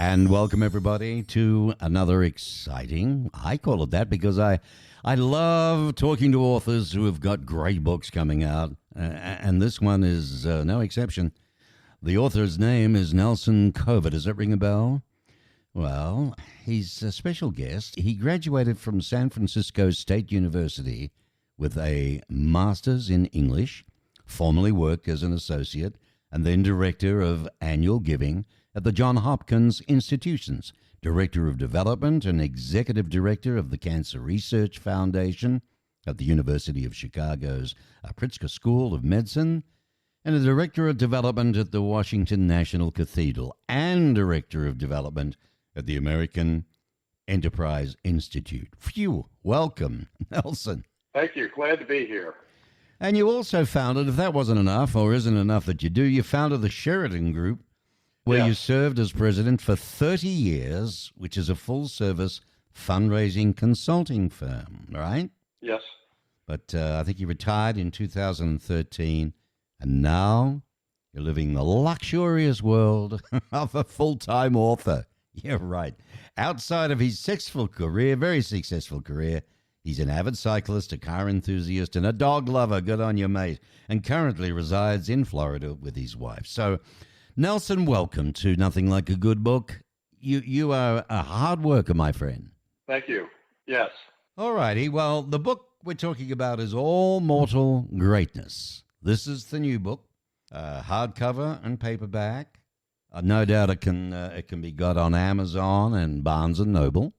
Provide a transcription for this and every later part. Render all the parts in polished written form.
And welcome everybody to another exciting, I call it that because I love talking to authors who have got great books coming out, and this one is no exception. The author's name is Nelson Covert. Does that ring a bell? Well, he's a special guest. He graduated from San Francisco State University with a master's in English, formerly worked as an associate and then director of annual giving at the Johns Hopkins Institutions, Director of Development and Executive Director of the Cancer Research Foundation at the University of Chicago's Pritzker School of Medicine, and a Director of Development at the Washington National Cathedral, and Director of Development at the American Enterprise Institute. Phew, welcome, Nelson. Thank you. Glad to be here. And you also founded, if that wasn't enough or isn't enough that you do, you founded the Sheridan Group, where you served as president for 30 years, which is a full-service fundraising consulting firm, right? Yes. But I think you retired in 2013, and now you're living the luxurious world of a full-time author. Yeah, right. Outside of his successful career, very successful career, he's an avid cyclist, a car enthusiast, and a dog lover. Good on you, mate. And currently resides in Florida with his wife. So, Nelson, welcome to Nothing Like a Good Book. You are a hard worker, my friend. Thank you. Yes. All righty. Well, the book we're talking about is All Mortal Greatness. This is the new book, hardcover and paperback. No doubt it can be got on Amazon and Barnes & Noble.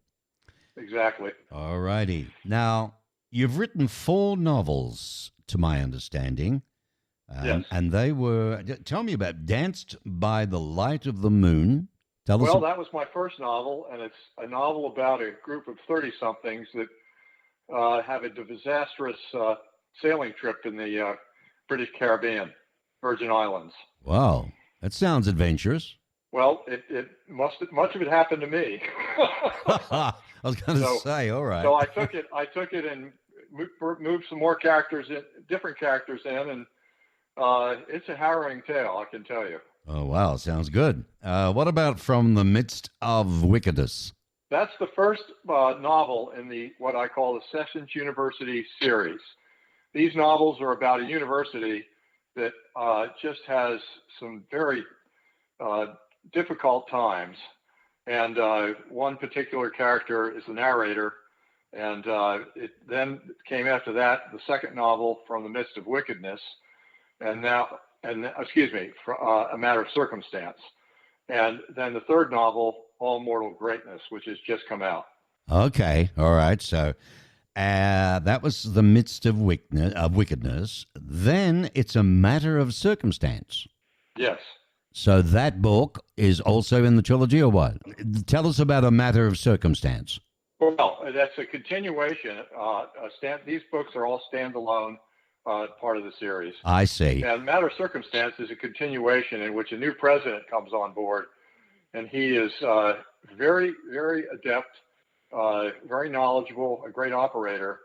Exactly. All righty. Now, you've written 4 novels, to my understanding. Yes. And they were, tell me about Danced by the Light of the Moon. Tell us. Well, that was my first novel, and it's a novel about a group of 30-somethings that have a disastrous sailing trip in the British Caribbean, Virgin Islands. Wow. That sounds adventurous. Well, much of it happened to me. I was going to say, all right. So I took it and moved some more different characters in, and it's a harrowing tale, I can tell you. Oh, wow. Sounds good. What about From the Midst of Wickedness? That's the first novel in what I call the Sessions University series. These novels are about a university that just has some very difficult times. And one particular character is the narrator. And it then came after that, the second novel, From the Midst of Wickedness. A Matter of Circumstance. And then the third novel, All Mortal Greatness, which has just come out. Okay. All right. So that was The Midst of Wickedness. Then it's A Matter of Circumstance. Yes. So that book is also in the trilogy, or what? Tell us about A Matter of Circumstance. Well, that's a continuation. These books are all standalone part of the series. I see. And Matter of Circumstance is a continuation in which a new president comes on board, and he is very, very adept, very knowledgeable, a great operator,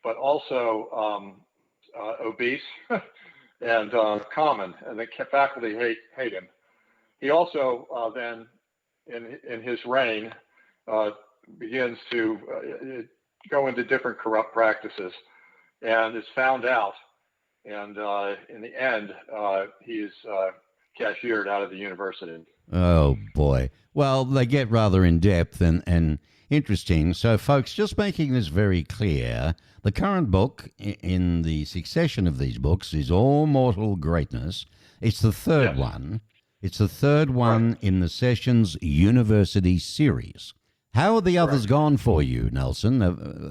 but also obese and common, and the faculty hate him. He also then, in his reign, begins to go into different corrupt practices, and is found out, and in the end, he is cashiered out of the university. Oh, boy. Well, they get rather in-depth and interesting. So, folks, just making this very clear, the current book in the succession of these books is All Mortal Greatness. It's the third one. It's the third one in the Sessions University series. How are the others gone for you, Nelson?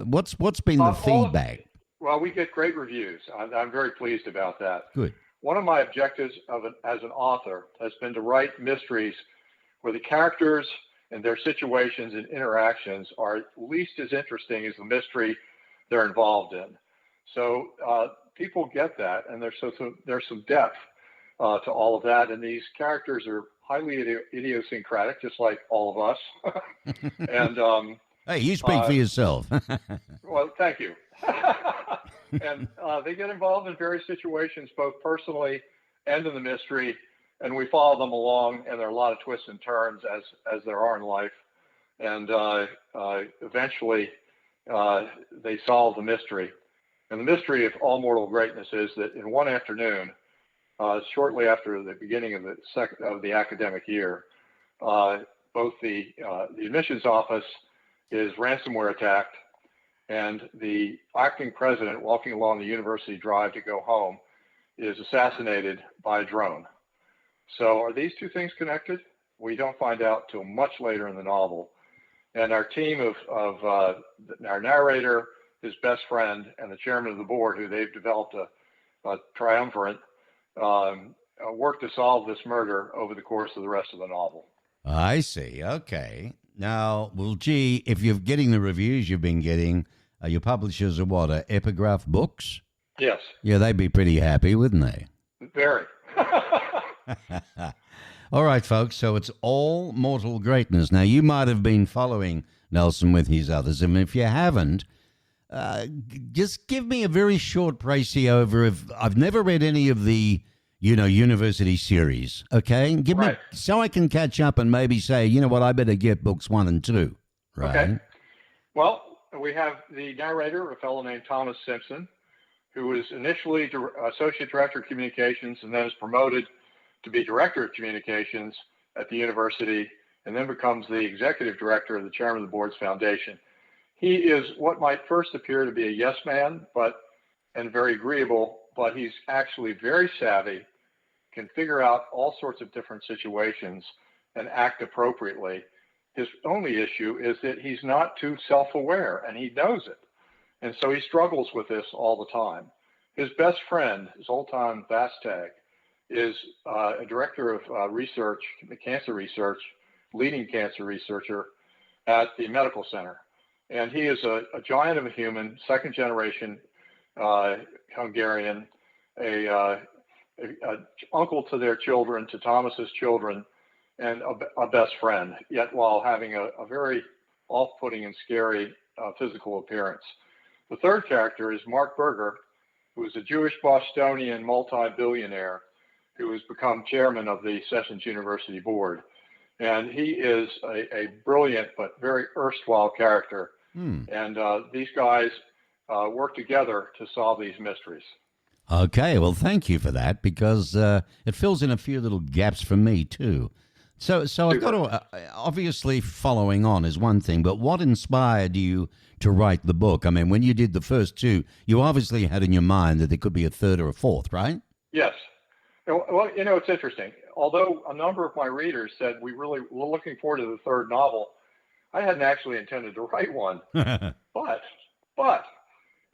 What's been the feedback? Well, we get great reviews. I'm very pleased about that. Good. One of my objectives as an author has been to write mysteries where the characters and their situations and interactions are at least as interesting as the mystery they're involved in. So people get that, and there's some depth to all of that. And these characters are highly idiosyncratic, just like all of us. And hey, you speak for yourself. Well, thank you. And they get involved in various situations, both personally and in the mystery. and we follow them along, and there are a lot of twists and turns as there are in life, and eventually they solve the mystery. And the mystery of All Mortal Greatness is that in one afternoon, shortly after the beginning of the academic year, both the admissions office is ransomware attacked, and the acting president walking along the university drive to go home is assassinated by a drone. So are these two things connected? We don't find out till much later in the novel. And our team of our narrator, his best friend, and the chairman of the board, who they've developed a triumvirate, work to solve this murder over the course of the rest of the novel. I see. Okay. Now, well, gee, if you're getting the reviews you've been getting, your publishers are what, Epigraph Books? Yes. Yeah, they'd be pretty happy, wouldn't they? Very. All right, folks, so it's All Mortal Greatness. Now, you might have been following Nelson with his others, and if you haven't, just give me a very short précis over of, I've never read any of the, university series, okay? Give me, so I can catch up and maybe say, you know what, I better get books 1 and 2, right? Okay. Well, we have the narrator, a fellow named Thomas Simpson, who was initially Associate Director of Communications and then is promoted to be Director of Communications at the university, and then becomes the Executive Director of the Chairman of the Board's Foundation. He is what might first appear to be a yes man, and very agreeable, but he's actually very savvy, can figure out all sorts of different situations and act appropriately. His only issue is that he's not too self-aware, and he knows it. And so he struggles with this all the time. His best friend, Zoltan Vastag, is a director of research, cancer research, leading cancer researcher at the medical center. And he is a giant of a human, second generation Hungarian, a uncle to their children, to Thomas's children, and a best friend, yet while having a very off-putting and scary physical appearance. The third character is Mark Berger, who is a Jewish Bostonian multi-billionaire who has become chairman of the Sessions University Board. And he is a brilliant but very erstwhile character. And these guys work together to solve these mysteries. Okay, well, thank you for that, because it fills in a few little gaps for me, too. So I've got to, obviously following on is one thing, but what inspired you to write the book? I mean, when you did the first two, you obviously had in your mind that there could be a third or a fourth, right? Yes. Well, it's interesting. Although a number of my readers said we're looking forward to the third novel, I hadn't actually intended to write one. But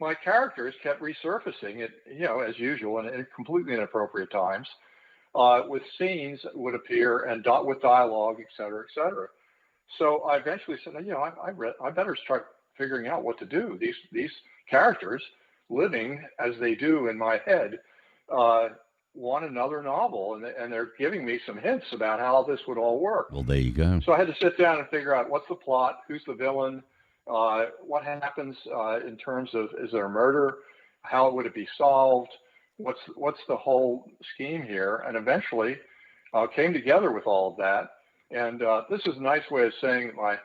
my characters kept resurfacing at, as usual, and at completely inappropriate times, with scenes that would appear and with dialogue, et cetera, et cetera. So I eventually said, I better start figuring out what to do. These characters, living as they do in my head, want another novel, and they're giving me some hints about how this would all work. Well, there you go. So I had to sit down and figure out what's the plot, who's the villain, what happens in terms of, is there a murder, how would it be solved, what's the whole scheme here, and eventually came together with all of that. And this is a nice way of saying that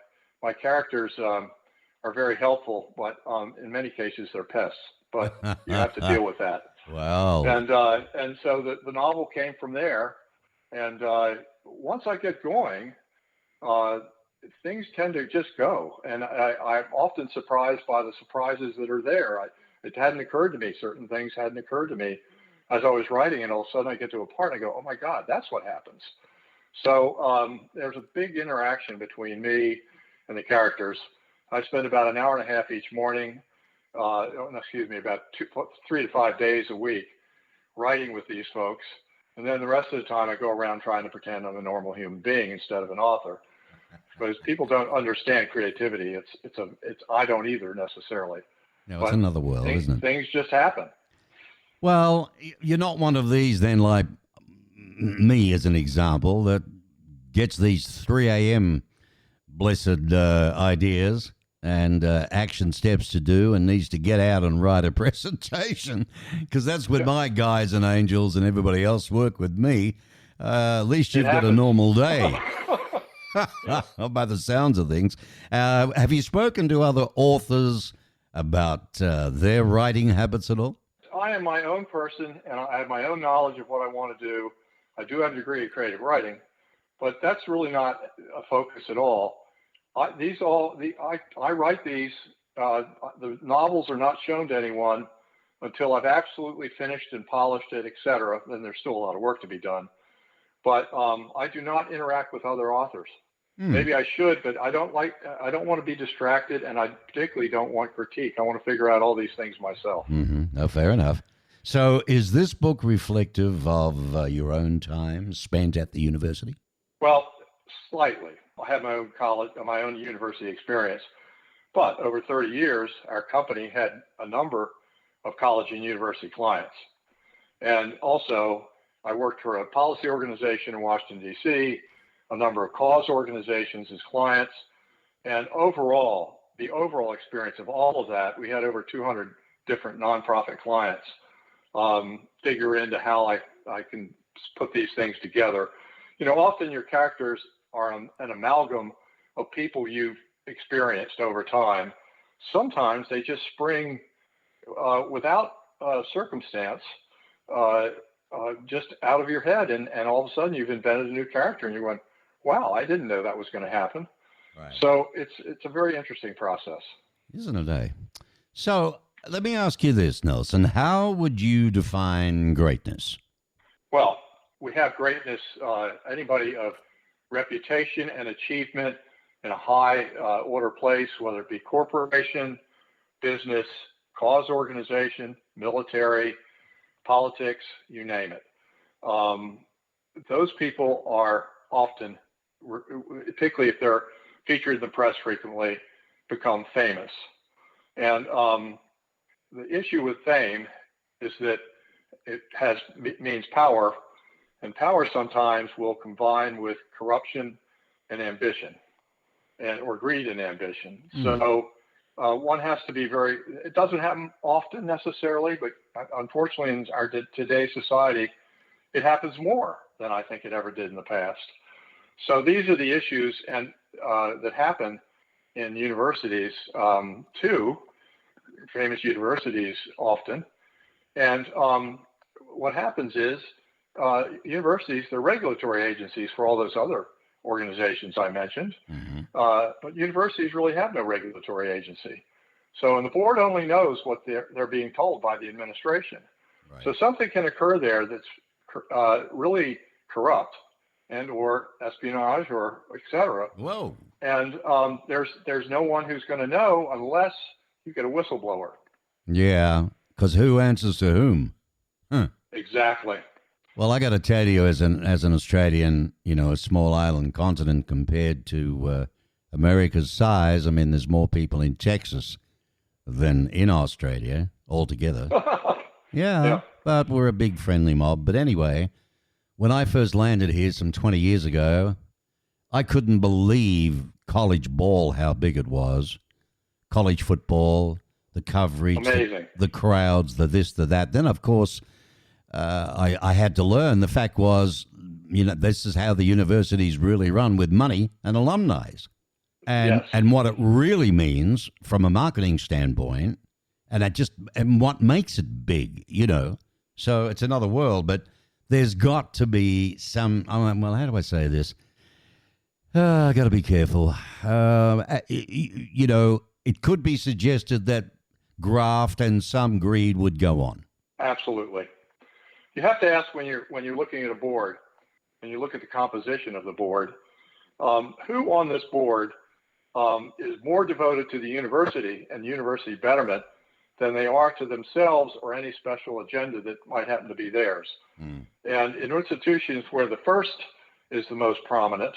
my characters are very helpful, but in many cases they're pests. But you have to deal with that. Wow. And so the novel came from there. And once I get going, things tend to just go. And I'm often surprised by the surprises that are there. It hadn't occurred to me. Certain things hadn't occurred to me as I was writing, and all of a sudden I get to a part and I go, oh my God, that's what happens. So there's a big interaction between me and the characters. I spend about an hour and a half each morning, about 3 to 5 days a week writing with these folks. And then the rest of the time I go around trying to pretend I'm a normal human being instead of an author. Because people don't understand creativity. It's I don't either necessarily. No, it's another world, isn't it? Things just happen. Well, you're not one of these then, like me as an example, that gets these 3 a.m. blessed ideas and action steps to do and needs to get out and write a presentation, because that's what my guys and angels and everybody else work with me. At least you've got a normal day. By the sounds of things. Have you spoken to other authors about their writing habits at all? I am my own person, and I have my own knowledge of what I want to do. I do have a degree of creative writing, but that's really not a focus at all. I write these. The novels are not shown to anyone until I've absolutely finished and polished it, etc. Then there's still a lot of work to be done. But I do not interact with other authors. Maybe I should, but I don't want to be distracted, and I particularly don't want critique. I want to figure out all these things myself. Oh, fair enough. So is this book reflective of your own time spent at the university? Well, slightly. I have my own college, my own university experience. But over 30 years, our company had a number of college and university clients. And also, I worked for a policy organization in Washington, D.C., a number of cause organizations as clients. And overall, the overall experience of all of that, we had over 200 different nonprofit clients, figure into how I can put these things together. You know, often your characters are an amalgam of people you've experienced over time. Sometimes they just spring without circumstance, just out of your head, and all of a sudden you've invented a new character, and you went, "Wow, I didn't know that was going to happen." Right. So it's a very interesting process, isn't it? Eh? So let me ask you this, Nelson: how would you define greatness? Well, we have greatness. Anybody of reputation and achievement in a high order place, whether it be corporation, business, cause organization, military, politics, you name it. Those people are often, particularly if they're featured in the press frequently, become famous. And the issue with fame is that it means power, and power sometimes will combine with corruption and ambition, or greed and ambition. So one has to be it doesn't happen often necessarily, but unfortunately in our today's society, it happens more than I think it ever did in the past. So these are the issues that happen in universities, too, famous universities often. And what happens is universities, they're regulatory agencies for all those other organizations I mentioned, but universities really have no regulatory agency. So, and the board only knows what they're being told by the administration. Right. So something can occur there that's really corrupt and or espionage or et cetera. Whoa. And there's no one who's going to know unless you get a whistleblower. Yeah, because who answers to whom? Huh. Exactly. Well, I got to tell you, as an Australian, you know, a small island continent compared to America's size. I mean, there's more people in Texas than in Australia altogether. Yeah, but we're a big friendly mob. But anyway, when I first landed here some 20 years ago, I couldn't believe college ball, how big it was. College football, the coverage, the crowds, the this, the that. Then, of course, I had to learn. The fact was, you know, this is how the universities really run, with money and alumni. And what it really means from a marketing standpoint, and what makes it big, you know. So it's another world, but there's got to be some, well, how do I say this? I got to be careful. You know, it could be suggested that graft and some greed would go on. Absolutely. You have to ask when you're looking at a board, and you look at the composition of the board, who on this board is more devoted to the university and university betterment than they are to themselves or any special agenda that might happen to be theirs. And in institutions where the first is the most prominent,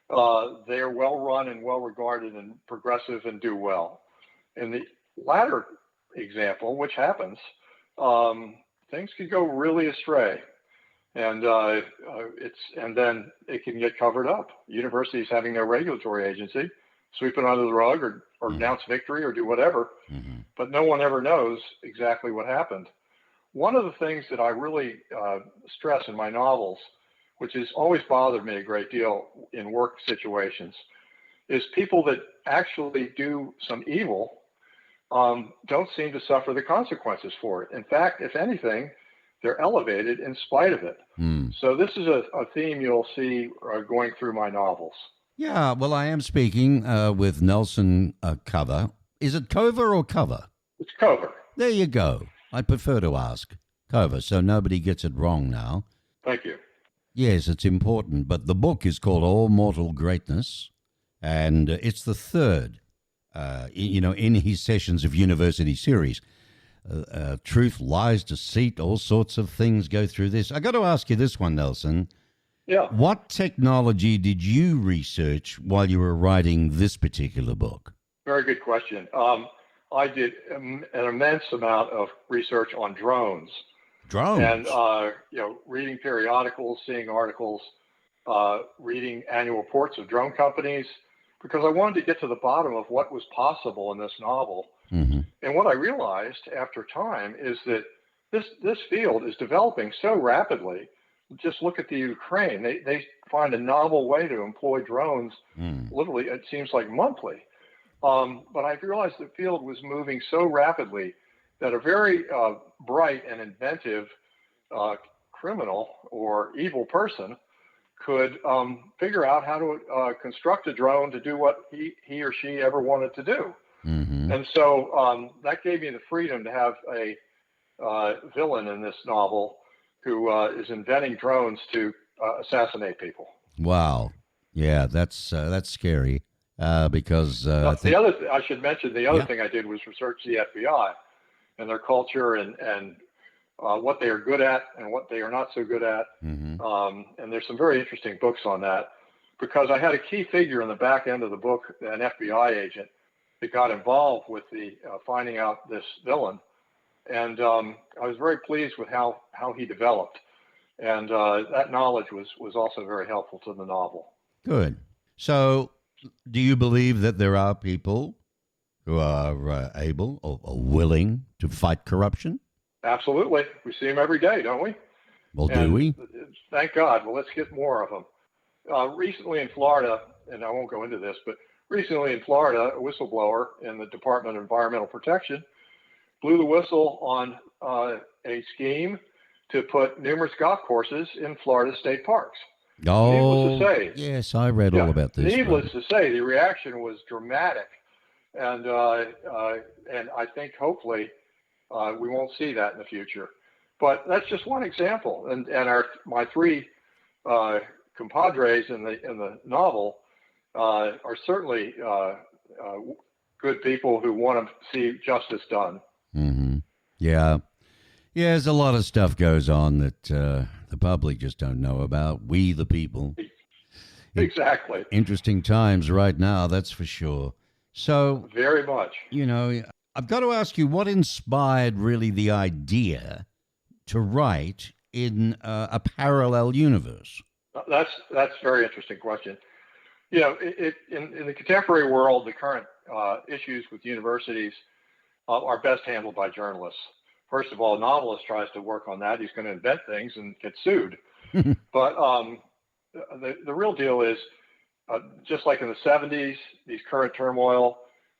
they are well run and well regarded and progressive and do well. In the latter example, which happens, things could go really astray, and then it can get covered up. Universities having their regulatory agency, sweep it under the rug or announce victory or do whatever, but no one ever knows exactly what happened. One of the things that I really stress in my novels, which has always bothered me a great deal in work situations, is people that actually do some evil don't seem to suffer the consequences for it. In fact, if anything, they're elevated in spite of it. So this is a theme you'll see going through my novels. Yeah, well, I am speaking with Nelson Cover. Is it Cover or Cover? It's Cover. There you go. I prefer to ask Cover, so nobody gets it wrong now. Thank you. Yes, it's important, but the book is called All Mortal Greatness, and it's the third, in his Sessions of University series. Truth, lies, deceit, all sorts of things go through this. I got to ask you this one, Nelson. Yeah. What technology did you research while you were writing this particular book? Very good question. I did an immense amount of research on drones. Drones? And, reading periodicals, seeing articles, reading annual reports of drone companies, because I wanted to get to the bottom of what was possible in this novel. Mm-hmm. And what I realized after time is that this field is developing so rapidly. Just look at the Ukraine. They find a novel way to employ drones, literally, it seems like monthly. But I realized the field was moving so rapidly that a very bright and inventive criminal or evil person could figure out how to construct a drone to do what he or she ever wanted to do. Mm-hmm. And so that gave me the freedom to have a villain in this novel who is inventing drones to assassinate people. Wow. Yeah, that's scary because I think... I should mention the other thing I did was research the FBI and their culture and what they are good at and what they are not so good at. Mm-hmm. And there's some very interesting books on that, because I had a key figure in the back end of the book, an FBI agent that got involved with the finding out this villain. And I was very pleased with how he developed. And that knowledge was also very helpful to the novel. Good. So do you believe that there are people who are able or willing to fight corruption? Absolutely. We see them every day, don't we? Well, do we? Thank God. Well, let's get more of them. Recently in Florida, and I won't go into this, but recently in Florida, a whistleblower in the Department of Environmental Protection blew the whistle on a scheme to put numerous golf courses in Florida state parks. Oh, needless to say, yes, I read all about this. Needless to say, the reaction was dramatic, and I think hopefully we won't see that in the future. But that's just one example, and my three compadres in the novel are certainly good people who want to see justice done. Mm-hmm. Yeah. Yeah, there's a lot of stuff goes on that the public just don't know about. We, the people. Exactly. Interesting times right now, that's for sure. So, very much. I've got to ask you, what inspired really the idea to write in a parallel universe? That's a very interesting question. In the contemporary world, the current issues with universities are best handled by journalists. First of all, a novelist tries to work on that. He's going to invent things and get sued. But the real deal is, just like in the 70s, these current turmoil,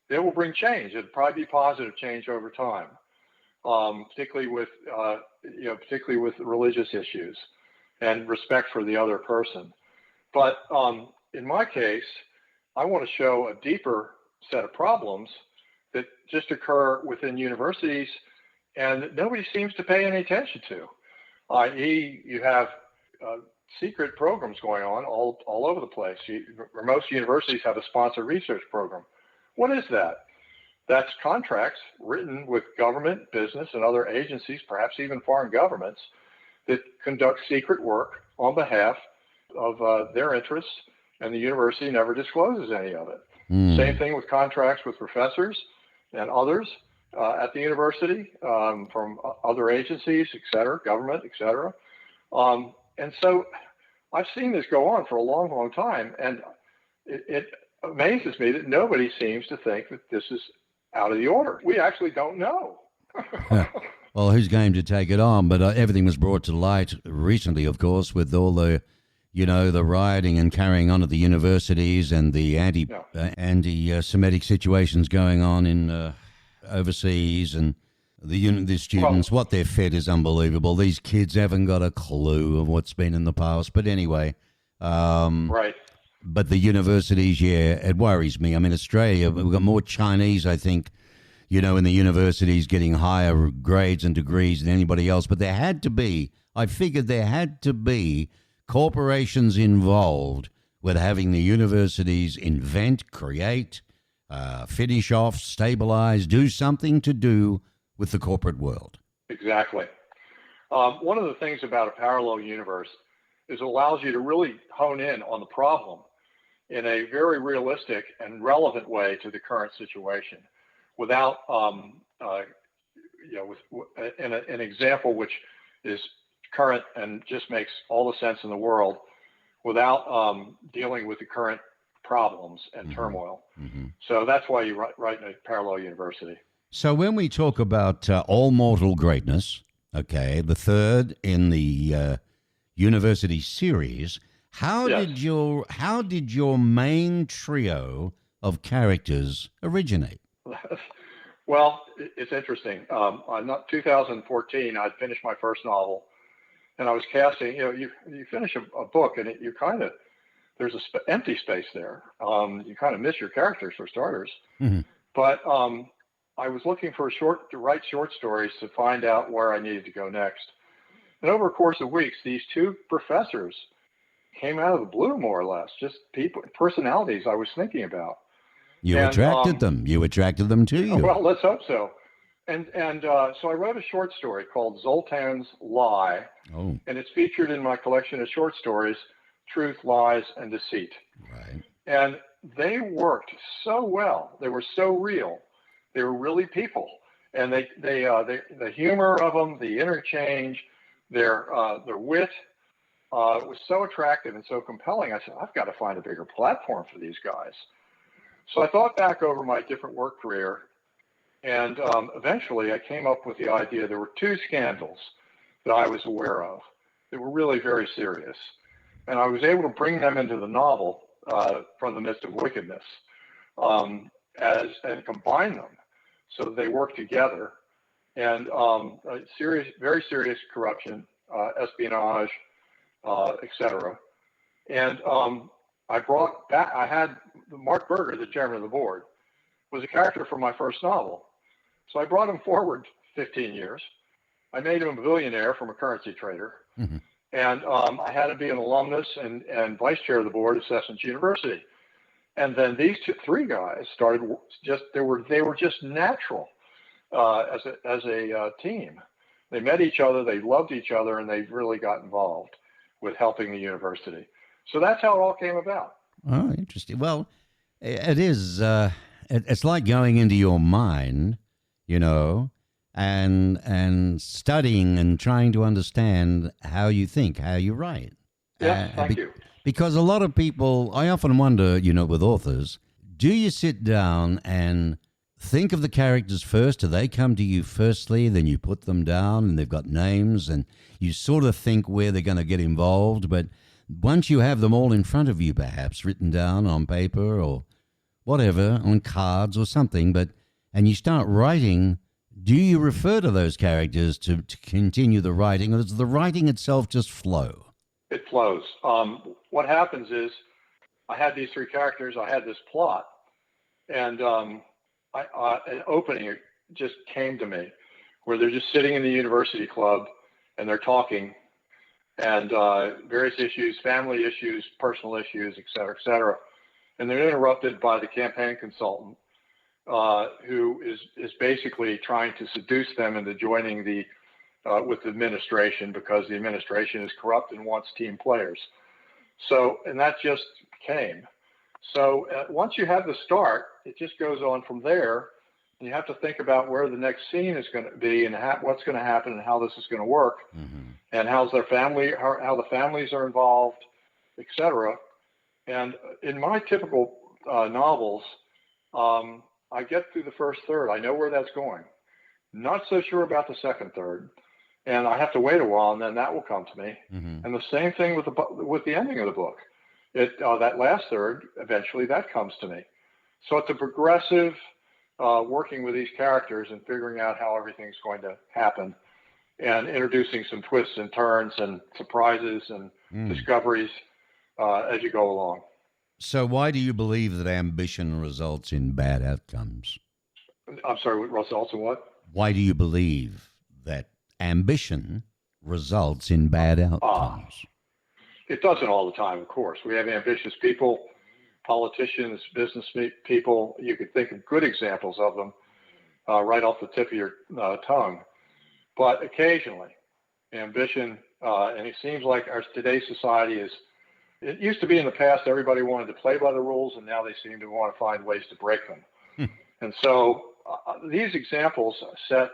they will bring change. It'll probably be positive change over time, particularly with religious issues and respect for the other person. But in my case, I want to show a deeper set of problems that just occur within universities and that nobody seems to pay any attention to. I.e., you have secret programs going on all over the place. Most universities have a sponsored research program. What is that? That's contracts written with government, business, and other agencies, perhaps even foreign governments, that conduct secret work on behalf of their interests, and the university never discloses any of it. Same thing with contracts with professors and others at the university, from other agencies, et cetera, government, et cetera. And so I've seen this go on for a long, long time, and it amazes me that nobody seems to think that this is out of the order. We actually don't know. Well, who's game to take it on? But everything was brought to light recently, of course, with all the the rioting and carrying on at the universities and the Yeah. anti-Semitic situations going on in overseas, and the Well, students, what they're fed is unbelievable. These kids haven't got a clue of what's been in the past. But anyway, right. but the universities, yeah, it worries me. I mean, Australia, we've got more Chinese, I think, in the universities getting higher grades and degrees than anybody else. But I figured there had to be corporations involved with having the universities invent, create, finish off, stabilize, do something to do with the corporate world. Exactly. One of the things about a parallel universe is it allows you to really hone in on the problem in a very realistic and relevant way to the current situation without, with an example which is current and just makes all the sense in the world without dealing with the current problems and turmoil. Mm-hmm. So that's why you write in a parallel university. So when we talk about all mortal greatness, okay, the third in the university series, how Yes. did your main trio of characters originate? Well, it's interesting. In 2014, I'd finished my first novel, and I was casting. You finish a book, and you kind of there's a empty space there. You kind of miss your characters for starters. Mm-hmm. But I was looking to write short stories to find out where I needed to go next. And over a course of weeks, these two professors came out of the blue, more or less, just personalities I was thinking about. You And attracted them. You attracted them to you. well, let's hope so. And so I wrote a short story called Zoltan's Lie, Oh, and it's featured in my collection of short stories, Truth, Lies, and Deceit. right. And they worked so well. They were so real. They were really people, and the humor of them, the interchange, their wit was so attractive and so compelling. I said, I've got to find a bigger platform for these guys. So I thought back over my different work career, and eventually I came up with the idea there were two scandals that I was aware of that were really very serious. And I was able to bring them into the novel from the midst of wickedness and combine them so that they work together. And very serious corruption, espionage, etc. And I had Mark Berger, the chairman of the board, was a character from my first novel. So I brought him forward 15 years. I made him a billionaire from a currency trader. Mm-hmm. And I had to be an alumnus and vice chair of the board at Sessions University. And then these three guys started they were just natural as a team. They met each other, they loved each other, and they really got involved with helping the university. So that's how it all came about. Oh, interesting. Well, it is. It's like going into your mind, and studying and trying to understand how you think, how you write. Yes, thank you. Because a lot of people, I often wonder, with authors, do you sit down and think of the characters first? Do they come to you firstly, then you put them down and they've got names and you sort of think where they're going to get involved? But once you have them all in front of you, perhaps written down on paper or whatever, on cards or something, and you start writing, do you refer to those characters to continue the writing, or does the writing itself just flow? It flows. What happens is I had these three characters, I had this plot, and an opening just came to me where they're just sitting in the university club and they're talking and various issues, family issues, personal issues, et cetera, et cetera. And they're interrupted by the campaign consultant who is basically trying to seduce them into joining with the administration because the administration is corrupt and wants team players. So, and that just came. So once you have the start, it just goes on from there. And you have to think about where the next scene is going to be and what's going to happen and how this is going to work, Mm-hmm. and how's their family, how the families are involved, etc. And in my typical novels, I get through the first third. I know where that's going. Not so sure about the second third. and I have to wait a while, and then that will come to me. Mm-hmm. And the same thing with the ending of the book. That last third, eventually that comes to me. So it's a progressive working with these characters and figuring out how everything's going to happen, and introducing some twists and turns and surprises and discoveries as you go along. So why do you believe that ambition results in bad outcomes? I'm sorry, results in what? Why do you believe that ambition results in bad outcomes? It doesn't all the time, of course. We have ambitious people, politicians, business people. You could think of good examples of them right off the tip of your tongue. But occasionally, ambition, and it seems like today's society is, it used to be in the past everybody wanted to play by the rules, and now they seem to want to find ways to break them. And so these examples set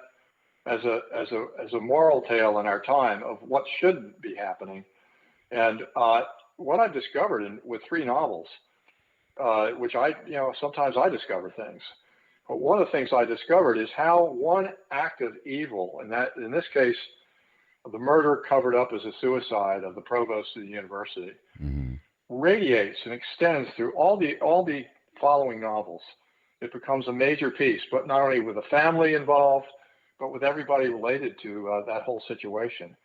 as a moral tale in our time of what shouldn't be happening. And what I've discovered with 3 novels, which sometimes I discover things. But one of the things I discovered is how one act of evil, and that in this case, the murder covered up as a suicide of the provost of the university, radiates and extends through all the following novels. It becomes a major piece, but not only with the family involved, but with everybody related to that whole situation.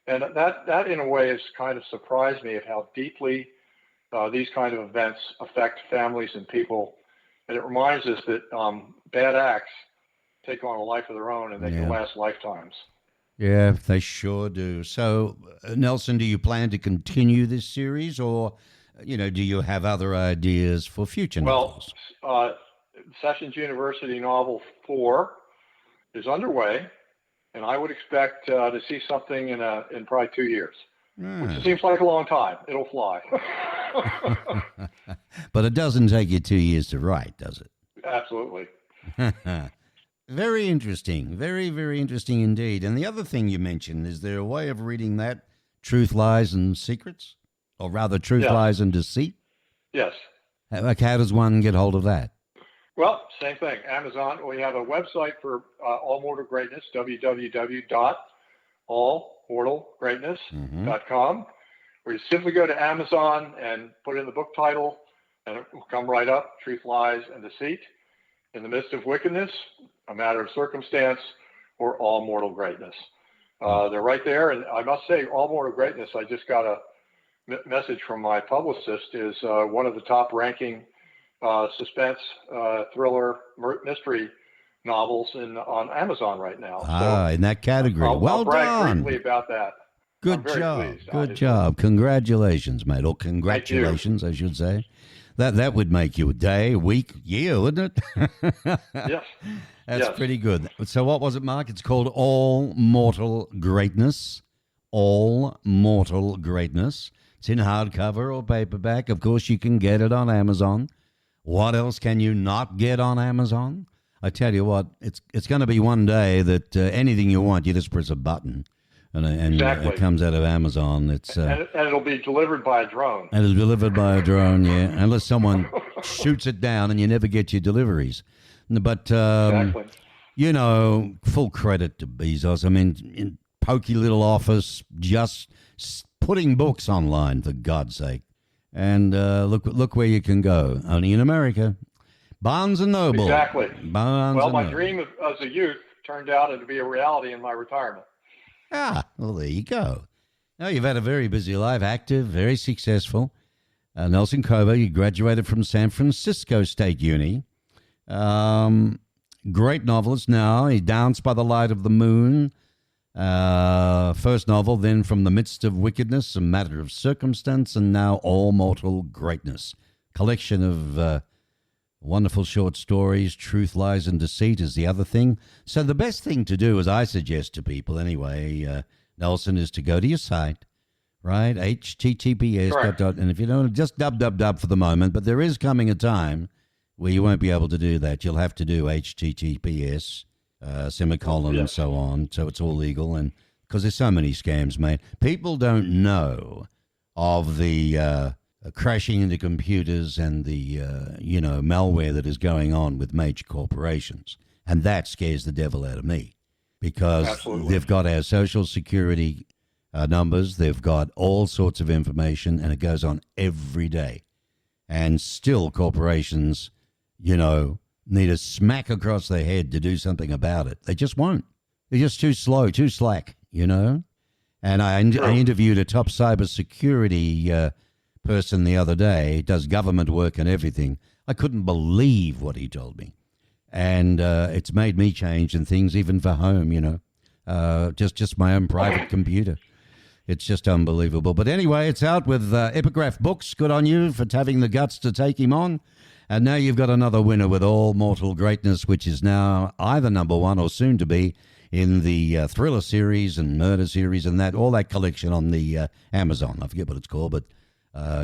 And that in a way has kind of surprised me of how deeply these kind of events affect families and people. And it reminds us that bad acts take on a life of their own, and they can last lifetimes. Yeah, they sure do. So, Nelson, do you plan to continue this series, or, do you have other ideas for future novels? Well, Sessions University novel 4 is underway, and I would expect to see something in probably 2 years, which seems like a long time. It'll fly. But it doesn't take you 2 years to write, does it? Absolutely. Very interesting. Very, very interesting indeed. And the other thing you mentioned, is there a way of reading that? Truth, Lies, and Secrets? Or rather, Truth, Lies, and Deceit? Yes. How does one get hold of that? Well, same thing. Amazon. We have a website for All Mortal Greatness, www.allmortalgreatness.com, where you simply go to Amazon and put in the book title, and it will come right up, Truth, Lies, and Deceit, In the Midst of Wickedness, A Matter of Circumstance, or All Mortal Greatness. They're right there, and I must say, All Mortal Greatness, I just got a message from my publicist, is one of the top-ranking suspense, thriller, mystery novels on Amazon right now. In that category. I'll brag done. briefly about that. Good job. Good job. Congratulations, mate. Or congratulations, I should say. That would make you a day, a week, year, wouldn't it? Yes. That's pretty good. So what was it, Mark? It's called All Mortal Greatness. All Mortal Greatness. It's in hardcover or paperback. Of course, you can get it on Amazon. What else can you not get on Amazon? I tell you what, it's going to be one day that anything you want, you just press a button, and Exactly. It comes out of Amazon. It's and it'll be delivered by a drone. And it's delivered by a drone, yeah, unless someone shoots it down and you never get your deliveries. But, Exactly. Full credit to Bezos. I mean, in pokey little office, just putting books online, for God's sake. And look where you can go. Only in America. Barnes & Noble. Exactly. Well, my dream as a youth turned out to be a reality in my retirement. Well, there you go. Now, you've had a very busy life, active, very successful. Nelson Kober, you graduated from San Francisco State Uni. Great novelist now. He Danced by the Light of the Moon. First novel, then From the Midst of Wickedness, A Matter of Circumstance, and now All Mortal Greatness. Collection of wonderful short stories. Truth, Lies, and Deceit is the other thing. So the best thing to do, as I suggest to people anyway, Nelson, is to go to your site, right? https. And if you don't, just dub for the moment, but there is coming a time where you won't be able to do that. You'll have to do https, semicolon, and so on. So it's all legal. And because there's so many scams, mate. People don't know of the crashing into computers and the, malware that is going on with major corporations. And that scares the devil out of me. because Absolutely. they've got our social security numbers, they've got all sorts of information, and it goes on every day. And still, corporations, need a smack across their head to do something about it. They just won't. They're just too slow, too slack, And I interviewed a top cybersecurity person the other day, does government work and everything. I couldn't believe what he told me. And it's made me change in things, even for home, just my own private computer. It's just unbelievable. But anyway, it's out with Epigraph Books. Good on you for having the guts to take him on. And now you've got another winner with All Mortal Greatness, which is now either number one or soon to be in the thriller series and murder series and all that collection on the Amazon. I forget what it's called, but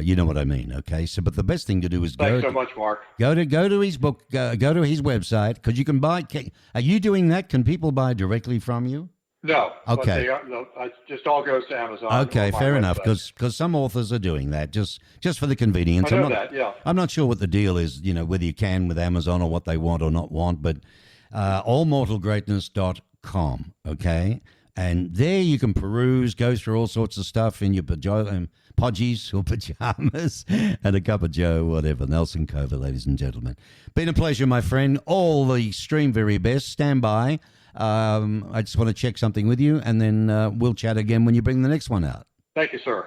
you know what I mean. Okay, so but the best thing to do is Thanks so much, Mark. Go to his book, go to his website, because you can buy. Are you doing that? Can people buy directly from you? No. Okay. It just all goes to Amazon. Okay, fair enough. Because some authors are doing that just for the convenience. I know that. Yeah. I'm not sure what the deal is. Whether you can with Amazon or what they want or not want. But allmortalgreatness.com. Okay, and there you can peruse, go through all sorts of stuff in your podgies or pajamas and a cup of Joe, whatever. Nelson Cover, ladies and gentlemen. Been a pleasure, my friend. All the extreme very best. Stand by. I just want to check something with you, and then we'll chat again when you bring the next one out. Thank you, sir.